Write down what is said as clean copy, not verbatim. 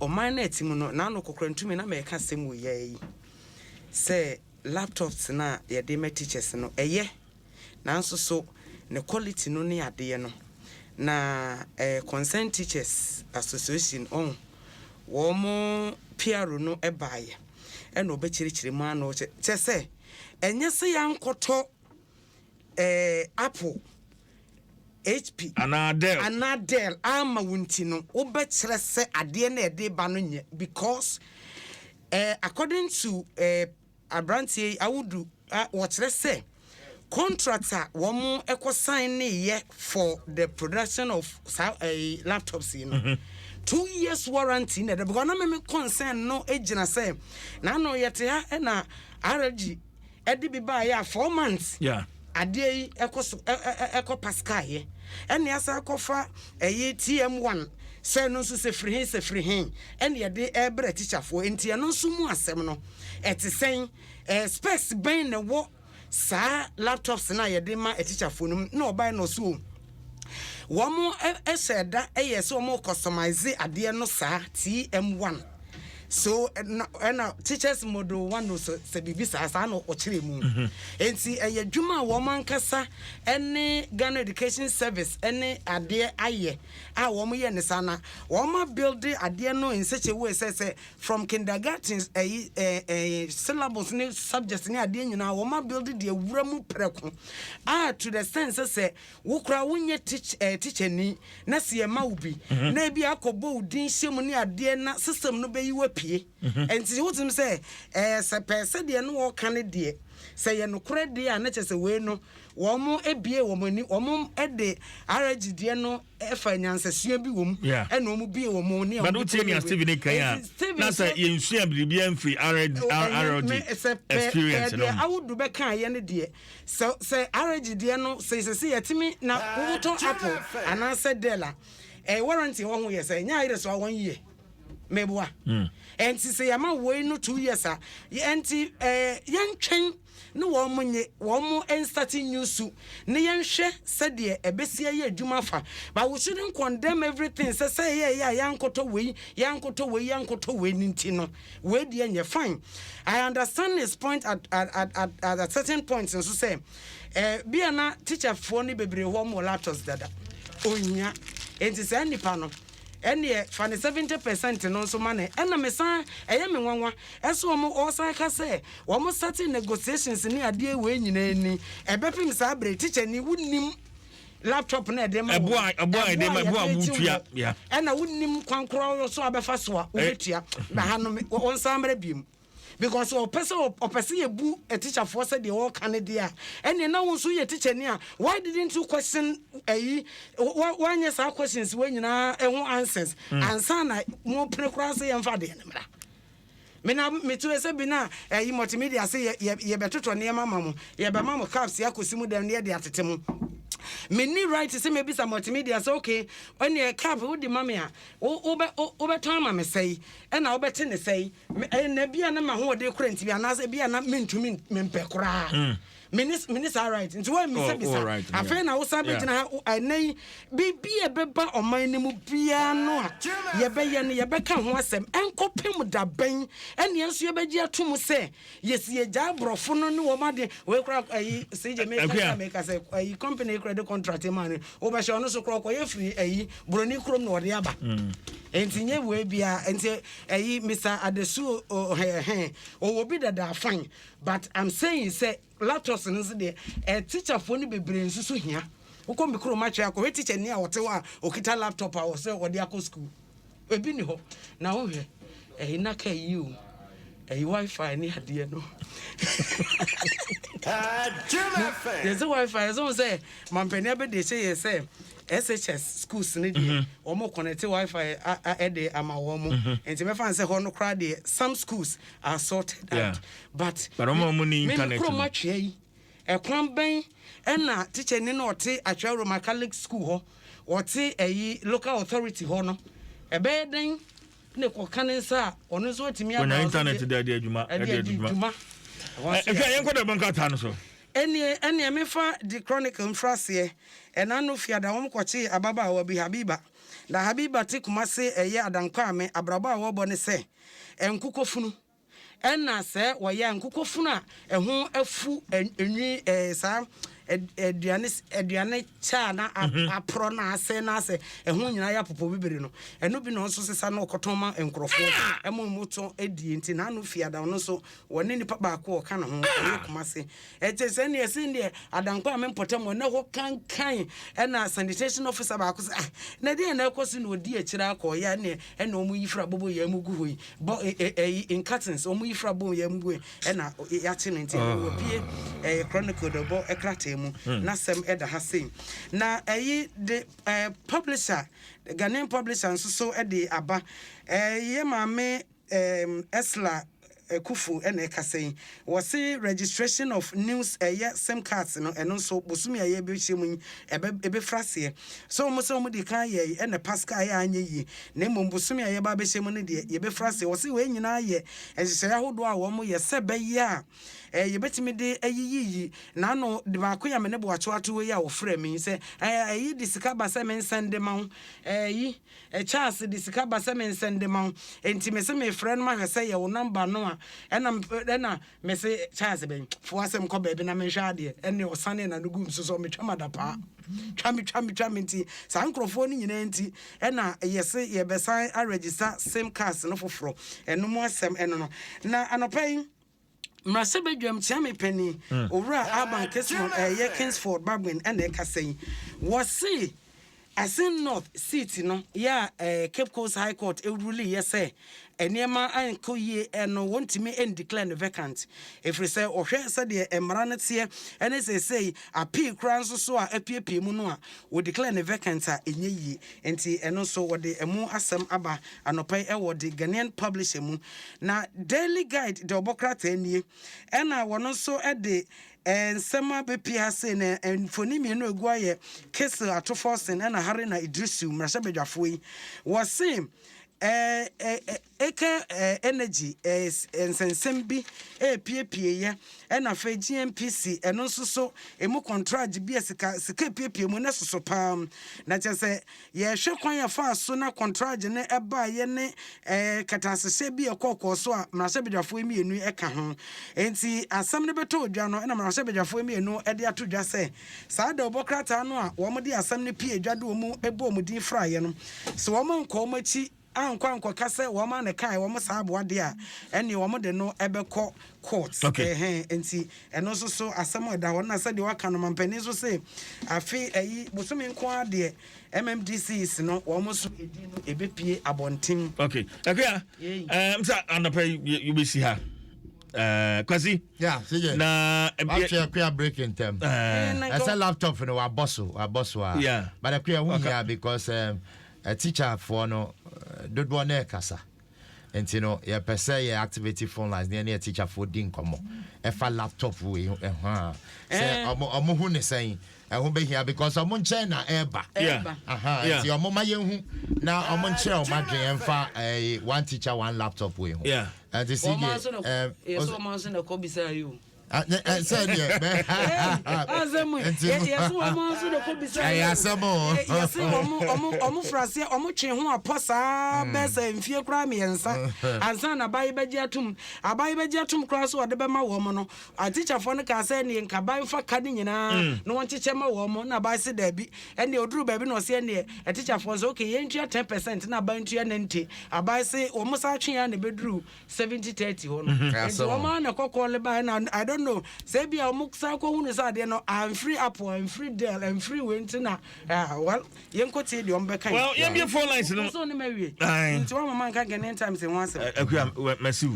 o minute mu no na no kokrantumi na me ka sem wo ye say laptops na ye de me teachers no eye nanso so ne quality no ne ade no na concerned teachers association on wo mo piaro no ebaye e no be chirichiri mu ano che say enye se yankoto Apple HP anadel ama wunti no obekire se ade na ede ba no nye because according to Abrantie awudu wotire se contractor womo sign ne for the production of laptops you know 2 years warranty na because na me concern no ejina say na no yete ha na RG edi bi ba ya 4 months yeah ade eko pascal ye ene asa kofa TM1 say no so se free hin ene ye de ebre teacher for enti no so mu asem no etisen specs ben na wo sa laptops na ye de ma teacher for no na obai no so womo eseda yes womo customize ade no sa TM1 so na teachers model 1 no se bibi sa no ochire mu enti dwuma wo mankasa ene Ghana Education Service ene ade aye a wo mo ye ne sana wo ma build ade no in such a way say from kindergarten syllabus ne subjects ne ade nyina wo ma build the wura mu preko to the sense say wo kra wonye teacher ni na se ma ubi na bi akobo udin hyem ne ade na system no be yi and see what him say, a person, the no candidate. Say, no credit, and let us away no, woman, a beer woman, woman, at the RG, dear no, finances, you be woman, and no be a woman. But don't tell me, Stephen Kaya, that's a you see a BBM free RG experience. I would do back, any dear. So say, RG, dear no, says, see it to me now, Apple, and I said, Della, a warranty 1 year, say, yeah, it is 1 year. Mebwa and say ama we no 2 years enti yantwen no wo mo starting new su ne yanhwe se de ebesia ye adwuma fa but we shouldn't condemn everything say yeah yankoto we ninti no we de enye fine. I understand his point at a certain point so say bia na teacher for ni bebre ho mo laptops dada onya enti say nipa no ene fa 70% no so mane ena mesa eye me nwanwa eso mo osan ka say wo mo starting negotiations ni ade we nyina ni ebepim sa bre teacher ni wunnim laptop na de ma eboa de ma eboa wutua ya ena wunnim kwankro so abefa so a wutua na ha no on samre biem because o person ye bu a teacher for said the all Canada and now won so ye teacher ni why didn't you question why yes questions when you na answers answer na mo prekura say em fa de mra me na me to say bi na multimedia say ye betoto ne mama ye be mama caps ya kosimu dem ne de atetemu me ni right say maybe some multimedia say okay when you cap wo di mama a wo beton ma me say e na wo bete ne say na bia na ma ho de kurant bia na say bia na mentumi mempekura Minister right into what Mr. Bisa. I feel now Sabbath I nay be a beba or my name piano. Yebeka was them and copy with that bang and yes, you be to say yes, ye jabro for no woman. We crack a CJ make us a company credit contract money over Shano so crock or free a Brunicrum or the Abba. And in way be and say a Mr. Adesu or her or will be that fine. But I'm saying say laptops nse a teacher for ni bebre nsusu hia wo ko mikro match akọ teacher ni a wote wa okita laptop a wo se wo de akọ school ebi ni ho na wo hwe na ka yi o wifi ni ade no there's a wifi so say mampani abede say SHS schools ni de omo connect wifi ede ama wo mo enti me fan say ho no kra de some schools are sorted out but omo ni internet no match yi ekwan ben na teacher ni no ote atwa Roman Catholic school ho ote local authority ho no ebe den ne ko kanensa ono so atimi aba internet de adwuma yenko de banka ta no so ene me fa the chronicle mfrase e na no fia da wom kwache ababa wa bi Habiba da Habiba te kumase eye adankwa me abraba wo bo ne se enkukofunu enna se wo ye enkukofunu a eho afu enwi sa eduane cha na apro na ase eho nyina ya popo bibiri no eno bi no so sesa na okotoma enkrofo emomoto edi enti na no fiada no so woni ni papa ko o kana ho kumase etese ne ese ne adankwa me potem wona ho kankan na sanitation officer ba ko na de na ekosi na odi akira ko ya ne ena omu yifra bobo ya mugu hoyi in curtains omu yifra bobo ya mugu na ya chine enti wo pie chronicle do bo ekrate na sem eda hasen na the publisher the Ghanaian publisher so ede aba ye maame Ursula Kufu ene kasei wasi registration of news SIM cards no eno so bosumi aye be hwemu ebe frase so mo so mo di kan ye ene pascal aye anye yi na mo bosumi aye ba be hwemu ne de ye be frase wasi we nyina ye ehyehyɛ ahodo a wo mo ye sebe ye a ye betimi de ayiyi na no de ba ko ya me ne bo achoato we ya wo fra mi se ayi di sika ba se men sende ma yi chance di sika ba se men sende ma enti me se me friend ma hwese ye wo number no a ena me se chance ben fo asem ko ba bi na me hwa ade ene osane na no gum so me twama da pa twami nti sa nkrofo ni nyina nti ena yese ye besan a register same cars no foforo eno mo asem eno no na anopai Mrase bedwam tiame pani owura Aban Kesmon ye Kingsford Babin and e kasen wasi Assin-North seat no ya Cape Coast High Court e rule yese eniema anko ye eno wontimi en declare vacant if we say ohwe se de emra ne tie ene say appeal kran so a apiepie mu no a we declare vacant a enye yi enti eno so wo de emu asem aba anopai e wo de Ghanaian publisher mu na Daily Guide de obokrata enie ena wono so e de nsema bepia se na enfoni mienu egua ye case atoforsen ena hare na Idrisu mrasha bedwafo yi wo se energy nsensem bi piepie ye na fa GMPC eno so emu contract bi sika piepie mu na soso pam na chese ye hwe kwan ya fa so na contract ne eba ye ne katasese bi ekoko so a mrasha bedwafo mienu eka ho enti asam ne beto odwa no na mrasha bedwafo mienu ede ato dwa se saa da obokrata no a wo mo de asam ne pie dwa do mu ebo mu din fraye no so wo mo nko machi ankwa kase wo ma ne kai wo mo saabo de a ene wo mo de no ebekọ court enti eno so asem da ho na se de waka no mampani so se afi ayi bosome nko ade MMDC is no wo mo so edi no ebepie abonten okay akwa msa anapa you be see her kwasi yeah sige na akwa break in time I say laptop no wa boss yeah but akwa hu here because a teacher for no don't want to kasa and you know ya pese ya activity phone lines near teacher for din komo e fa laptop we say omo hu ne say e ho be here because omo nche na eba see omo ma ye hu na omo nche o ma dwen fa one teacher one laptop we hu and this is yes omo so na ko bi say you said yeah yes omo so na ko bi say yes omo frase omo twe ho aposa bese mfie kra me yensa ansa na bayi beji atum kra so de be ma wo mo no a teacher for no ka say ne nka bayi fa ka ni nyina no won cheche ma wo mo na bayi se da bi ene oduru ba bi no se ne a teacher for so okay yen tua 10% na bayi tua 90 abayi se omo sa twe ya ne beduru 70-30 ho no so omo na kokole bayi na I don't know say bia omo sa ko hu ne sa de no I'm free Apple I'm free Dell I'm free Wintina well yen ko tie de ombe kan well yen be phone lines no so ne mawie nti wa mama nka Ghanaian Times en wanse akua merci